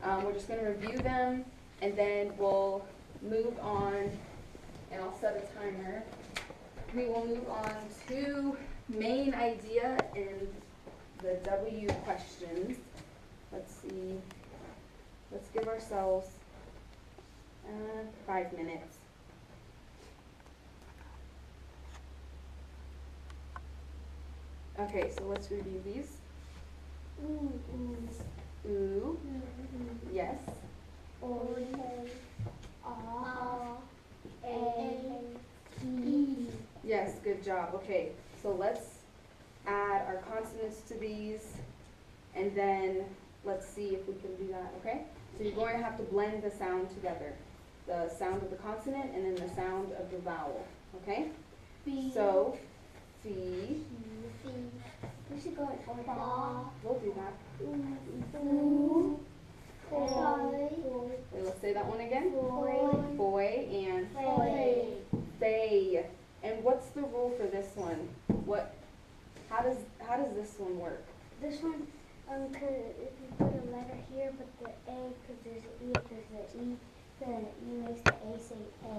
We're just going to review them, and then we'll move on, and I'll set a timer. We will move on to main idea in the W questions. Let's see. Let's give ourselves 5 minutes. Okay, so let's review these. Ooh. Yes. Yes, good job. Okay, so let's add our consonants to these, and then let's see if we can do that, okay? So you're going to have to blend the sound together. The sound of the consonant and then the sound of the vowel, okay? So, fee. We should go in order. We'll do that. Wait, let's say that one again. Boy and fay. And what's the rule for this one? How does this one work? This one, cause if you put a letter here, but the A, cause there's an E, if there's an E, then E makes the A say A.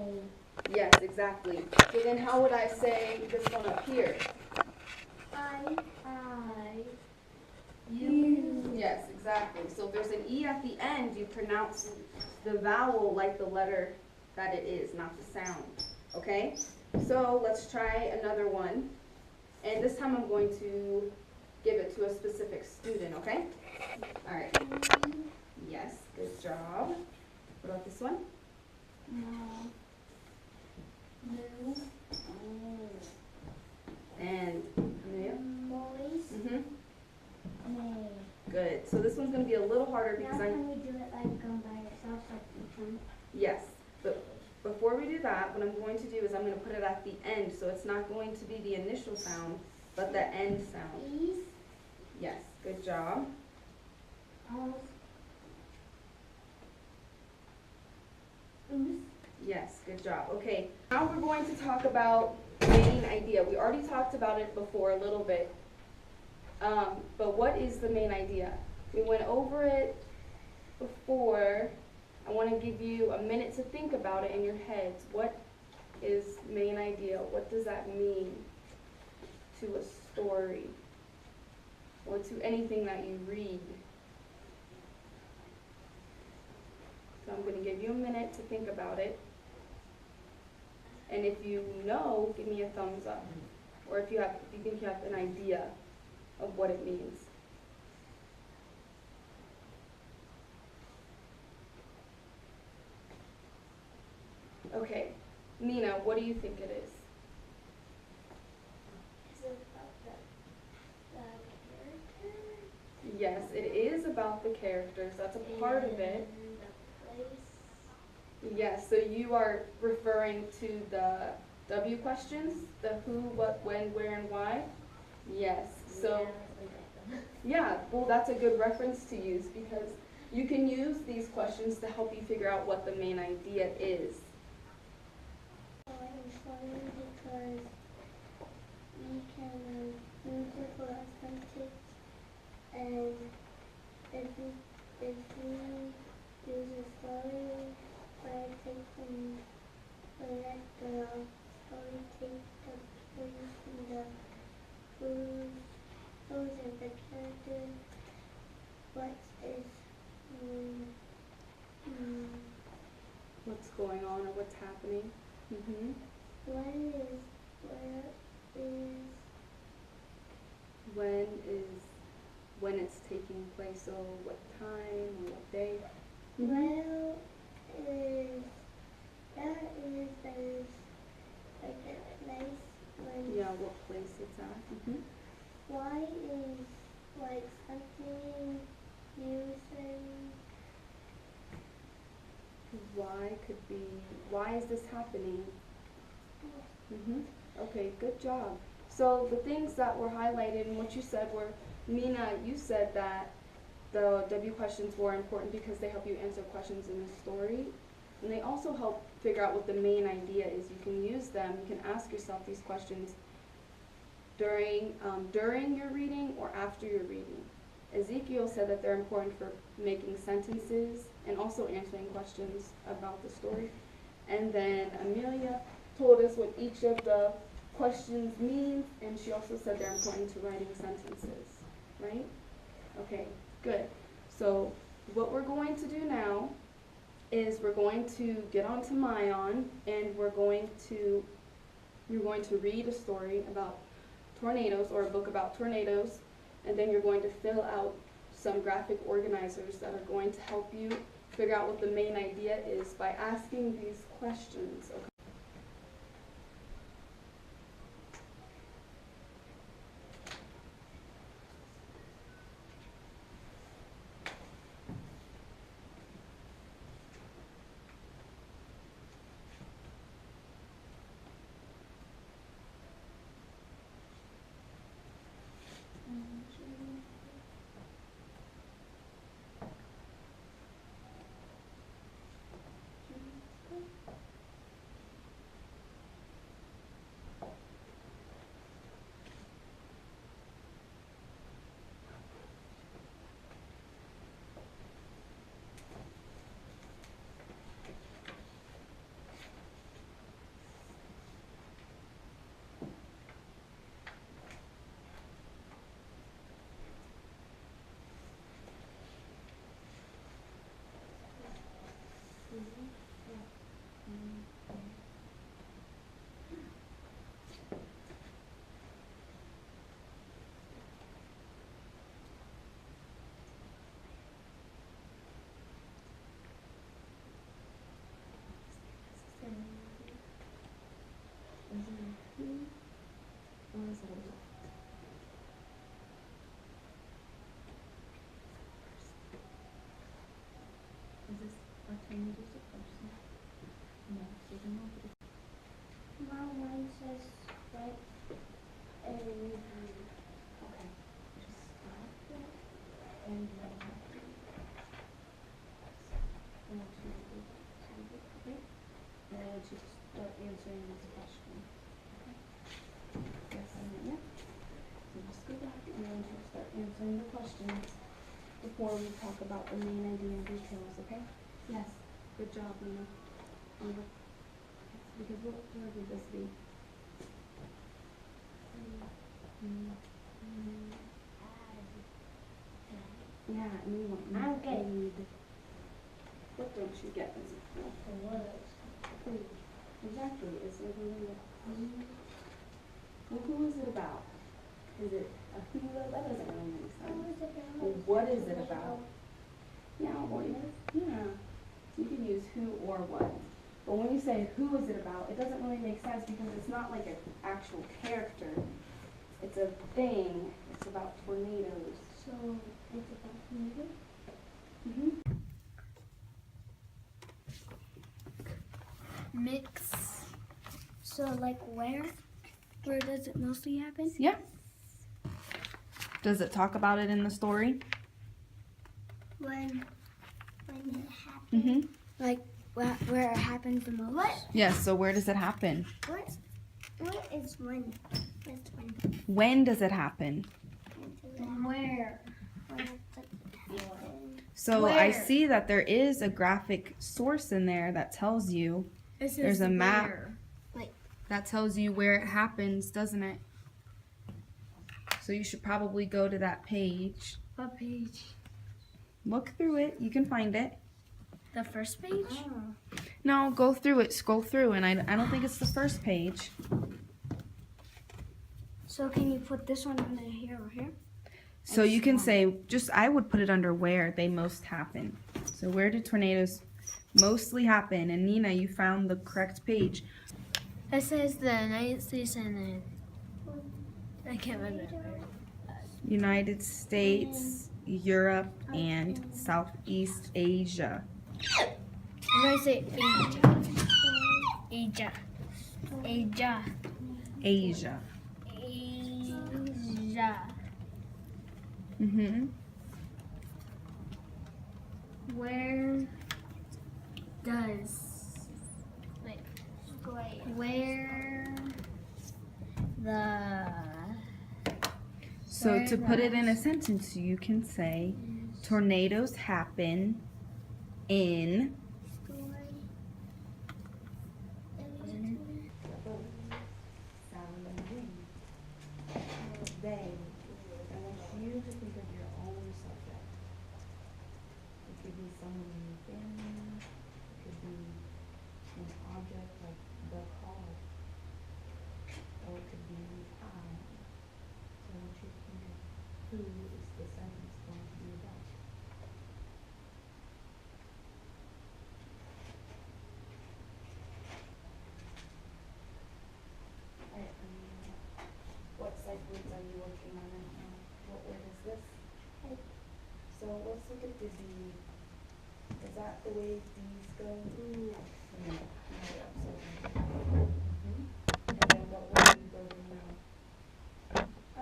Yes, exactly. So then how would I say this one up here? You. Yes, exactly. So if there's an E at the end, you pronounce the vowel like the letter that it is, not the sound. Okay? So let's try another one. And this time I'm going to give it to a specific student, okay? All right. Yes, good job. What about this one? And Amelia? Boys. Good. So this one's going to be a little harder because Now can we do it like by yourself like each one? Yes, but before we do that, what I'm going to do is I'm going to put it at the end, so it's not going to be the initial sound, but the end sound. E's. Yes, good job. Oo's. Yes, good job. Okay, now we're going to talk about main idea. We already talked about it before a little bit, but what is the main idea? We went over it before. I want to give you a minute to think about it in your heads. What is main idea? What does that mean to a story or to anything that you read? So I'm going to give you a minute to think about it. And if you know, give me a thumbs up. Or if you think you have an idea of what it means. Okay, Nina, what do you think it is? Is it about the character? Yes, it is about the characters. That's a part of it. The place. Yes, so you are referring to the W questions? The who, what, when, where, and why? Yes, so, yeah, well, that's a good reference to use because you can use these questions to help you figure out what the main idea is. It's funny because we can use it for our subjects, and if we use a story where it takes them, let the story take the place in the who's in the character, what is What's going on or what's happening? Mm-hmm. When it's taking place, so what time or what day? Well, that is like a place when. Yeah, what place it's at. Mm-hmm. Why is like something using. Why is this happening? Mm-hmm. Okay, good job. So the things that were highlighted and what you said were, Nina, you said that the W questions were important because they help you answer questions in the story. And they also help figure out what the main idea is. You can use them, you can ask yourself these questions during your reading or after your reading. Ezekiel said that they're important for making sentences and also answering questions about the story. And then Amelia told us what each of the questions means, and she also said they're important to writing sentences, right? Okay, good. So what we're going to do now is we're going to get onto Mayan, and you're going to read a story about tornadoes, or a book about tornadoes, and then you're going to fill out some graphic organizers that are going to help you figure out what the main idea is by asking these questions. Okay. Mom, mine says right and Okay. Just stop it, and then I want you okay? And I want you to start answering this question. Okay? Yes, and then, yeah. So just go back, and I want you to start answering the questions before we talk about the main idea and details, okay? Yes. Good job, Lena. Because what word would this be? Yeah, new one. I'm good. Aid. What don't you get, Ezekiel? Food. Exactly. It's like well, who is it about? Is it a who? That doesn't really make sense. Well, what is it about? Yeah, or yeah. So you can use who or what. But when you say who is it about, it doesn't really make sense because it's not like an actual character. It's a thing. It's about tornadoes. so it's about moving. Mix. So like where? Where does it mostly happen? Yeah. Does it talk about it in the story? When it happens. Like where it happens the most. What? Yes, so where does it happen? What is when? What's when? When does it happen? Where? So I see that there is a graphic source in there that tells you there's a map that tells you where it happens, doesn't it? So you should probably go to that page. What page? Look through it. You can find it. The first page? No, go through it. Scroll through, and I don't think it's the first page. So can you put this one under here or here? So you can say, I would put it under where they most happen. So where do tornadoes mostly happen? And Nina, you found the correct page. It says the United States and then I can't remember. United States, Europe, and Southeast Asia. I'm gonna say Asia. Asia. Asia. Asia. Where does where the So to put it in a sentence, you can say tornadoes happen in Sally and Jane. They. I want you to think of your own subject. It could be someone in your family. It could be an object like the car. Or it could be I. So I want you to think of who is the sentence going to be about. What sight words are you working on right now? What word is this? So let's look at the D. Is that the way D's go? No. No. And then what word do you go to now?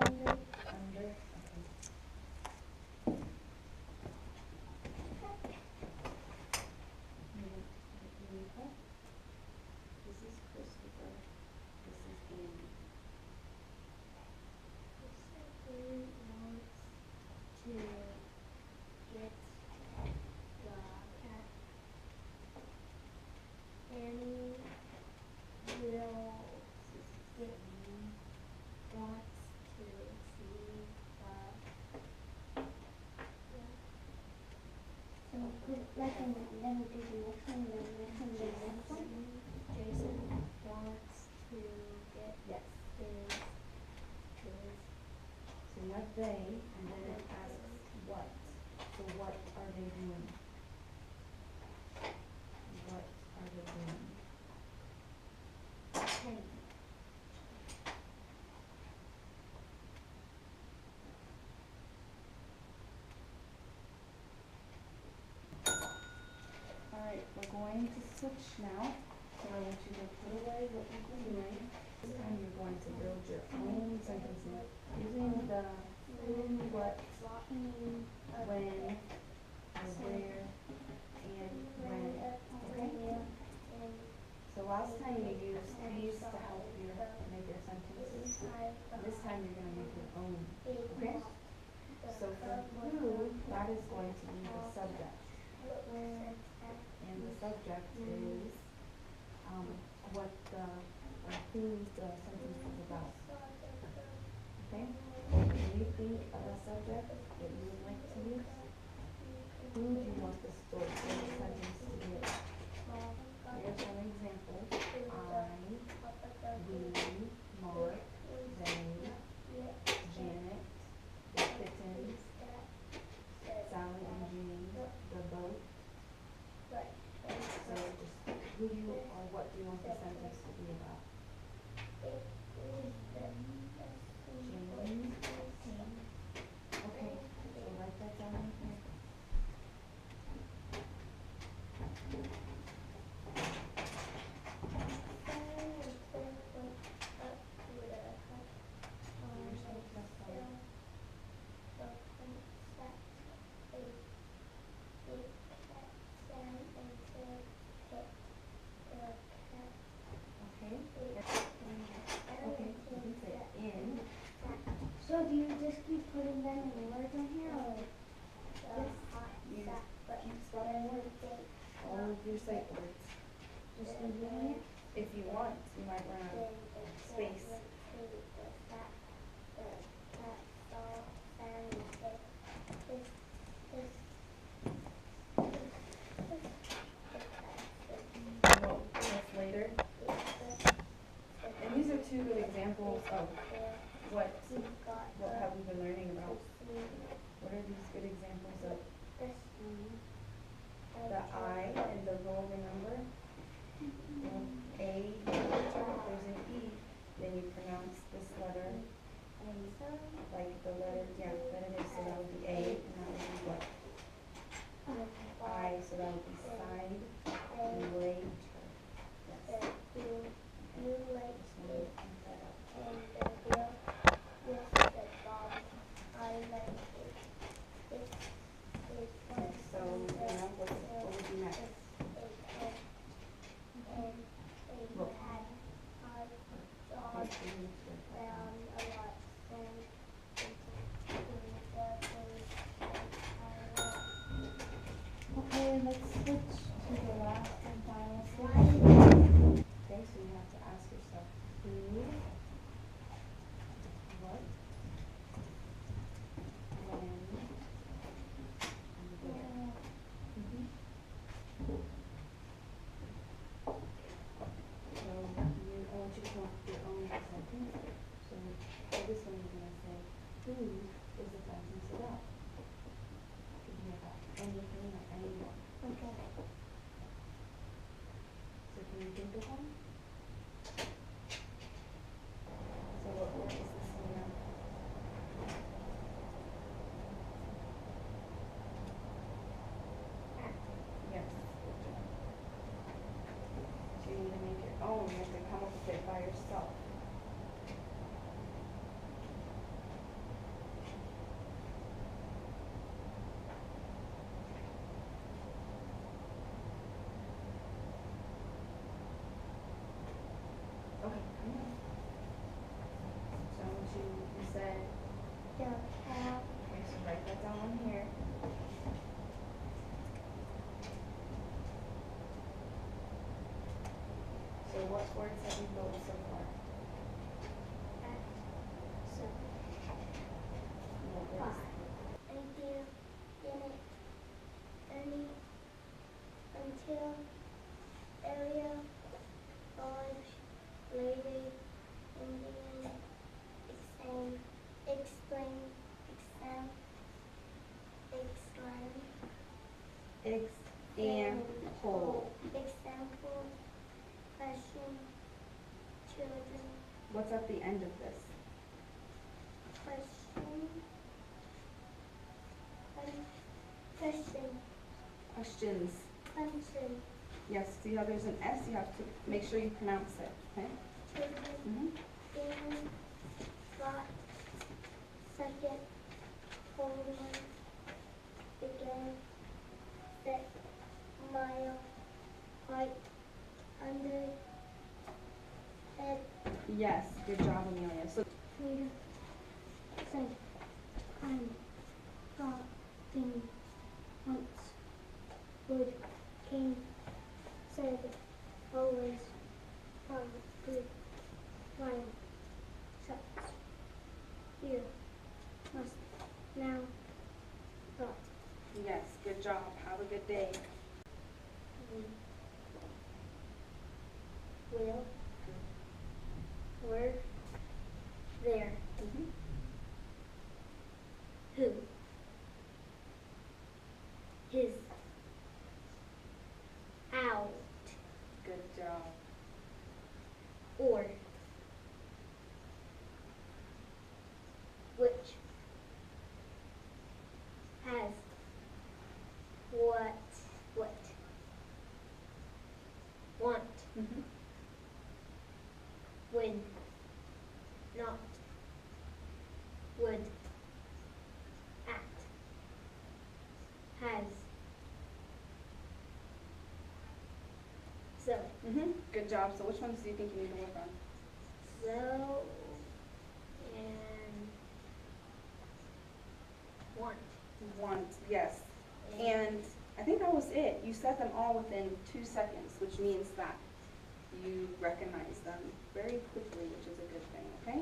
Under. Under? Okay. This is Christopher. This is Andy. Christopher wants to get the cat. Annie will get wants to see the. So like and then we do the next one, then the next one, then the next one. Jason wants to get Yes. his. So you have they, and then it asks what. So what are they doing? What are they doing? Alright, we're going to switch now. So I want you to put away what you've been doing. This time you're going to build your own sentences using the who, what, when, where, and when. Okay? So last time you used these to help you make your sentences. This time you're going to make your own. Okay? So for who, that is going to be the subject. And the subject is what the, or who the sentence is about. Okay? When you think of a subject that you would like to use, who do you want the story, or the sentence to be about? Here's an example. I, we, Mark, they, Janet, the kittens, Sally and Jean, the boat. So just who you or what do you want the sentence to be about? Jean. Okay, so write that down in here. So do you just keep putting them in words on here, or You keep spelling words. All of your sight words. just keep doing it? If you want, you might run out of space. Well, that's later. And these are two good examples of what have we been learning about. What are these good examples of? The I and the roll, remember? A, there's an E, then you pronounce this letter like the letter, yeah, that it is, so that would be A, and that would be what? I, so that would be side, later. Yes. Okay, so now what would be next? Look. What's the next word? and whole. Example, question, children, What's at the end of this? question, question, Questions. question, Yes, see how there's an S? You have to make sure you pronounce it, okay? children, in, got, second, hold on, begin, set, mile, height, under, head, Yes, good job, Amelia. So, clear, said, kind, got, thing, once, would, came, said, always, probably, while, shuts, here, must, now, thought. yes, good job. Have a good day. Will, were, there, Mhm. who, his, out, Good job. or, which, has, what, want, Mhm. when, not, would, at, has, so, Mhm. Good job. So which ones do you think you need to work on? so, and want. Want, yes. And I think that was it. You said them all within 2 seconds, which means that you recognize them very quickly, which is a good thing, okay?